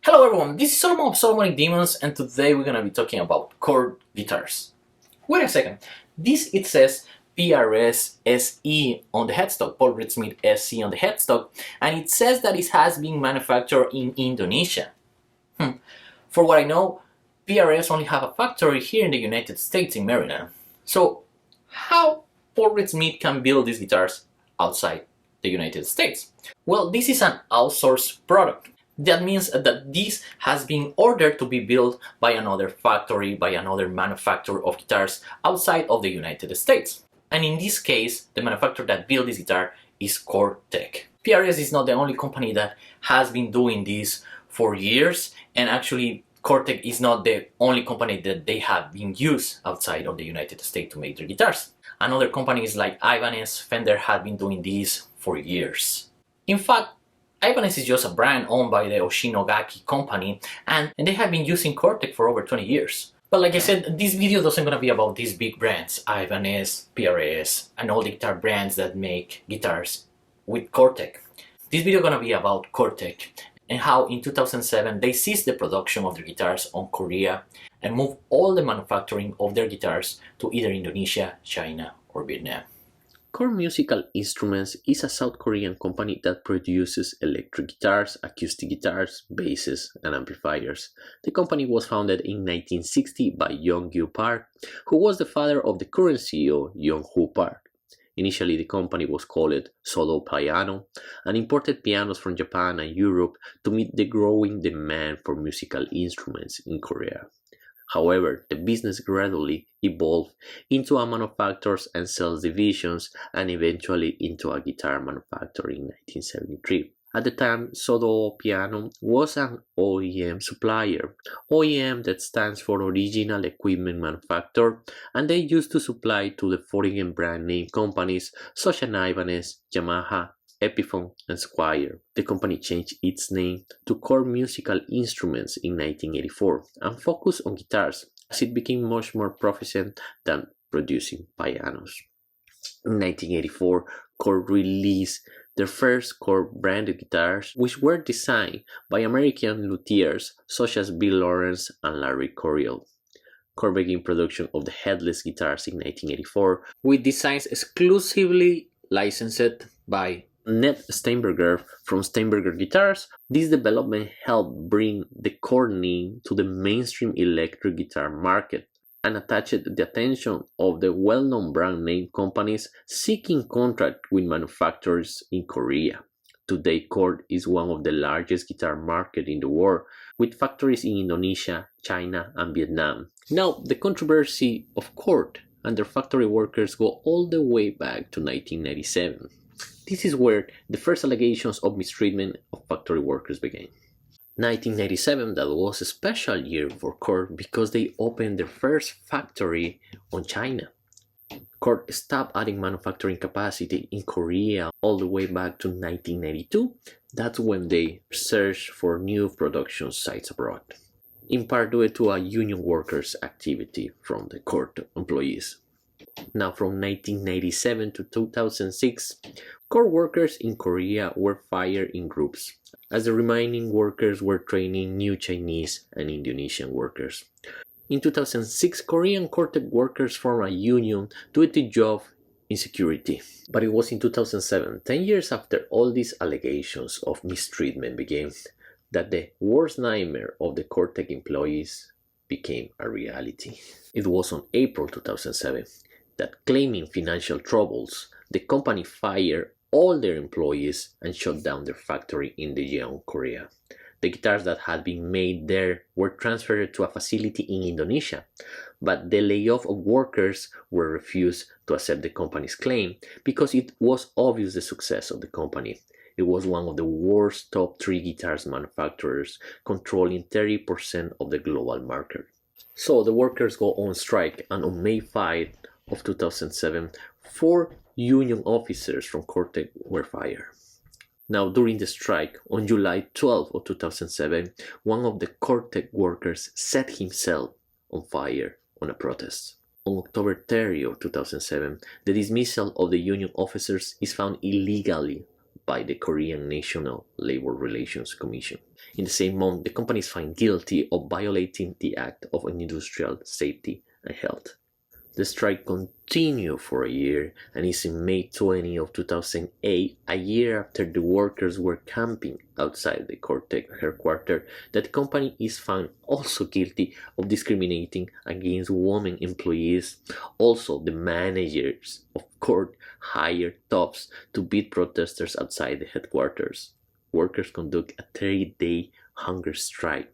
Hello everyone, this is Solomon of Solomonic Demons, and today we're gonna be talking about Cort Guitars. Wait a second, it says PRS SE on the headstock, Paul Reed Smith SE on the headstock, and it says that it has been manufactured in Indonesia. For what I know, PRS only have a factory here in the United States in Maryland. So how Paul Reed Smith can build these guitars outside the United States? Well, this is an outsourced product. That means that this has been ordered to be built by another factory, by another manufacturer of guitars outside of the United States. And in this case, the manufacturer that built this guitar is Cor-tek. PRS is not the only company that has been doing this for years, and actually Cor-tek is not the only company that they have been used outside of the United States to make their guitars. Another companies like Ibanez, Fender have been doing this for years. In fact, Ibanez is just a brand owned by the Oshinogaki company, and they have been using Cor-tek for over 20 years. But like I said, this video doesn't gonna be about these big brands, Ibanez, PRS, and all the guitar brands that make guitars with Cor-tek. This video gonna be about Cor-tek and how in 2007 they ceased the production of their guitars on Korea and moved all the manufacturing of their guitars to either Indonesia, China, or Vietnam. Cor Musical Instruments is a South Korean company that produces electric guitars, acoustic guitars, basses, and amplifiers. The company was founded in 1960 by Young-gyu Park, who was the father of the current CEO, Young-hoo Park. Initially, the company was called Solo Piano and imported pianos from Japan and Europe to meet the growing demand for musical instruments in Korea. However, the business gradually evolved into a manufacturers and sales divisions and eventually into a guitar manufacturer in 1973. At the time, Solo Piano was an OEM supplier. OEM that stands for Original Equipment Manufacturer, and they used to supply to the foreign brand name companies such as Ibanez, Yamaha, Epiphone, and Squier. The company changed its name to Cor Musical Instruments in 1984 and focused on guitars as it became much more proficient than producing pianos. In 1984, Cor released their first Cor branded guitars, which were designed by American luthiers such as Bill Lawrence and Larry Coryell. Cor began production of the headless guitars in 1984 with designs exclusively licensed by Ned Steinberger from Steinberger Guitars. This development helped bring the Cor name to the mainstream electric guitar market and attached the attention of the well-known brand name companies seeking contract with manufacturers in Korea. Today, Cor is one of the largest guitar markets in the world, with factories in Indonesia, China, and Vietnam. Now, the controversy of Cor and their factory workers go all the way back to 1997. This is where the first allegations of mistreatment of factory workers began. 1997, that was a special year for Cor because they opened their first factory on China. Cor stopped adding manufacturing capacity in Korea all the way back to 1992. That's when they searched for new production sites abroad, in part due to a union workers' activity from the Cor employees. Now, from 1997 to 2006, Cor workers in Korea were fired in groups, as the remaining workers were training new Chinese and Indonesian workers. In 2006, Korean Cor-tek workers formed a union due to job insecurity. But it was in 2007, 10 years after all these allegations of mistreatment began, that the worst nightmare of the Cor-tek employees became a reality. It was on April 2007 that, claiming financial troubles, the company fired all their employees and shut down their factory in Daejeon, Korea. The guitars that had been made there were transferred to a facility in Indonesia, but the layoff of workers were refused to accept the company's claim because it was obvious the success of the company. It was one of the world's top 3 guitars manufacturers, controlling 30% of the global market. So the workers go on strike, and on May 5 of 2007, 4 union officers from Cor-tek were fired. Now, during the strike, on July 12 of 2007, one of the Cor-tek workers set himself on fire on a protest. On October 30 of 2007, the dismissal of the union officers is found illegally by the Korean National Labor Relations Commission. In the same month, the company is found guilty of violating the Act of Industrial Safety and Health. The strike continued for a year, and it's in May 20 of 2008, a year after the workers were camping outside the Cor-tek headquarters, that the company is found also guilty of discriminating against women employees. Also, the managers of Cort hired thugs to beat protesters outside the headquarters. Workers conduct a 30-day hunger strike.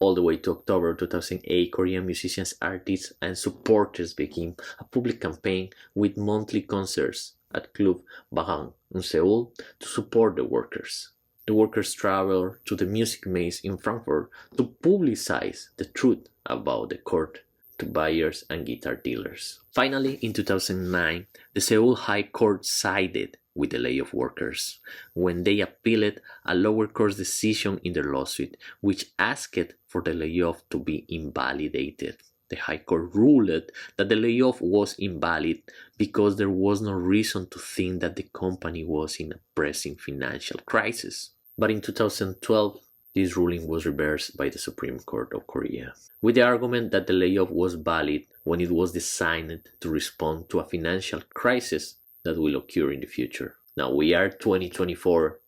All the way to October 2008, Korean musicians, artists, and supporters began a public campaign with monthly concerts at Club Bahang in Seoul to support the workers. The workers traveled to the music maze in Frankfurt to publicize the truth about the court to buyers and guitar dealers. Finally, in 2009, the Seoul High Court sided with the layoff workers when they appealed a lower court's decision in their lawsuit, which asked for the layoff to be invalidated. The High Court ruled that the layoff was invalid because there was no reason to think that the company was in a pressing financial crisis. But in 2012, this ruling was reversed by the Supreme Court of Korea, with the argument that the layoff was valid when it was designed to respond to a financial crisis that will occur in the future. Now we are 2024,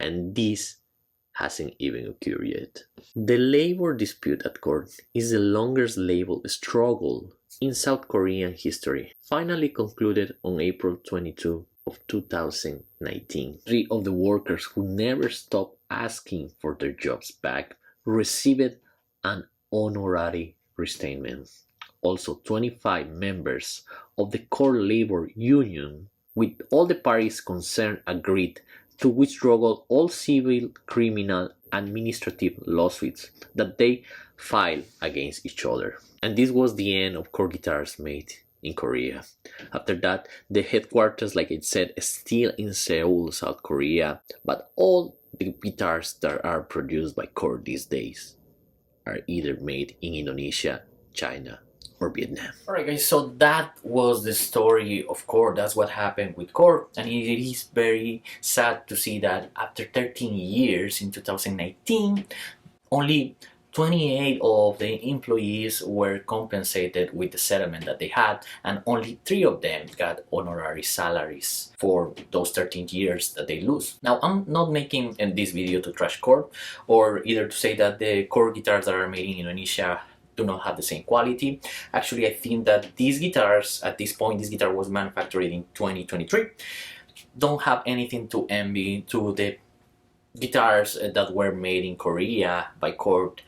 and this hasn't even occurred yet. The labor dispute at court is the longest labor struggle in South Korean history, finally concluded on April 22 of 2019. 3 of the workers who never stopped asking for their jobs back received an honorary restatement. Also, 25 members of the core labor union with all the parties concerned agreed to withdraw all civil, criminal, administrative lawsuits that they filed against each other. And this was the end of Cort Guitars made in Korea. After that, the headquarters, like I said, is still in Seoul, South Korea, but all the guitars that are produced by Cort these days are either made in Indonesia, China, or Vietnam. Alright guys, so that was the story of Cort. That's what happened with Cort, and it is very sad to see that after 13 years in 2019, only 28 of the employees were compensated with the settlement that they had, and only 3 of them got honorary salaries for those 13 years that they lose. Now, I'm not making this video to trash Cort, or either to say that the Cort guitars that are made in Indonesia do not have the same quality. Actually, I think that these guitars, at this point, this guitar was manufactured in 2023, don't have anything to envy to the guitars that were made in Korea by Cort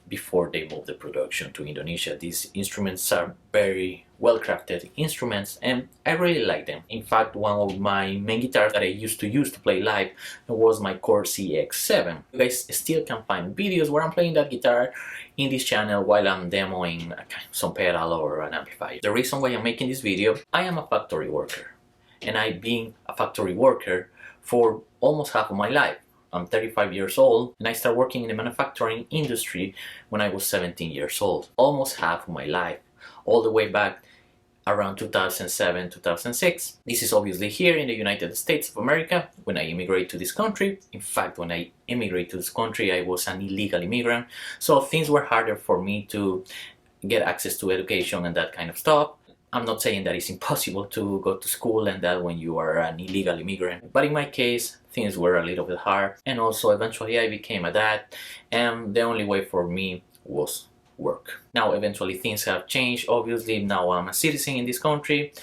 before they moved the production to Indonesia. These instruments are very well crafted instruments, and I really like them. In fact, one of my main guitars that I used to play live was my Cort CX7. You guys still can find videos where I'm playing that guitar in this channel while I'm demoing some pedal or an amplifier. The reason why I'm making this video, I am a factory worker, and I've been a factory worker for almost half of my life. I'm 35 years old, and I started working in the manufacturing industry when I was 17 years old. Almost half of my life, all the way back around 2007, 2006. This is obviously here in the United States of America when I immigrated to this country. In fact, when I immigrated to this country, I was an illegal immigrant, so things were harder for me to get access to education and that kind of stuff. I'm not saying that it's impossible to go to school and that when you are an illegal immigrant, but in my case, things were a little bit hard. And also, eventually I became a dad, and the only way for me was work. Now, eventually things have changed. Obviously, now I'm a citizen in this country,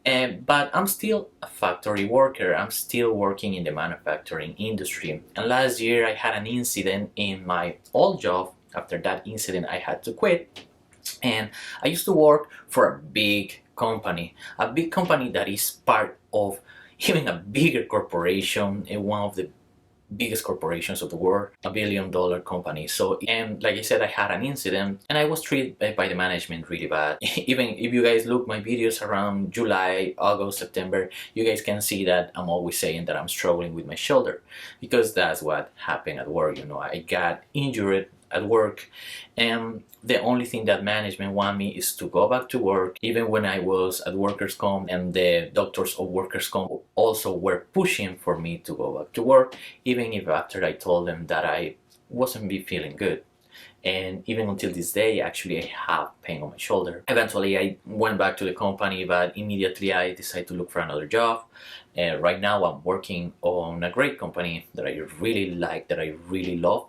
but I'm still a factory worker. I'm still working in the manufacturing industry. And last year I had an incident in my old job. After that incident, I had to quit. And I used to work for a big company that is part of even a bigger corporation, and one of the biggest corporations of the world, $1 billion company. So, and like I said, I had an incident and I was treated by the management really bad. Even if you guys look my videos around July, August, September, you guys can see that I'm always saying that I'm struggling with my shoulder, because that's what happened at work. You know, I got injured at work, and the only thing that management want me is to go back to work. Even when I was at workers' comp, and the doctors of workers' comp also were pushing for me to go back to work, even if after I told them that I wasn't be feeling good. And even until this day, actually, I have pain on my shoulder. Eventually, I went back to the company, but immediately I decided to look for another job. And right now, I'm working on a great company that I really like, that I really love.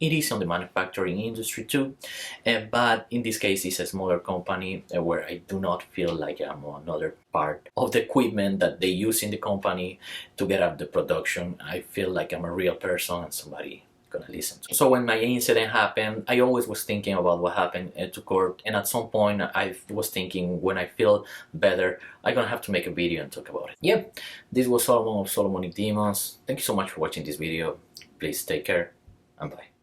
It is on the manufacturing industry too, but in this case, it's a smaller company where I do not feel like I'm another part of the equipment that they use in the company to get up the production. I feel like I'm a real person and somebody gonna listen to. So when my incident happened, I always was thinking about what happened to Cort, and at some point I was thinking, when I feel better, I'm gonna have to make a video and talk about it. Yep, this was Solomon of Solomonic Demons. Thank you so much for watching this video. Please take care and bye.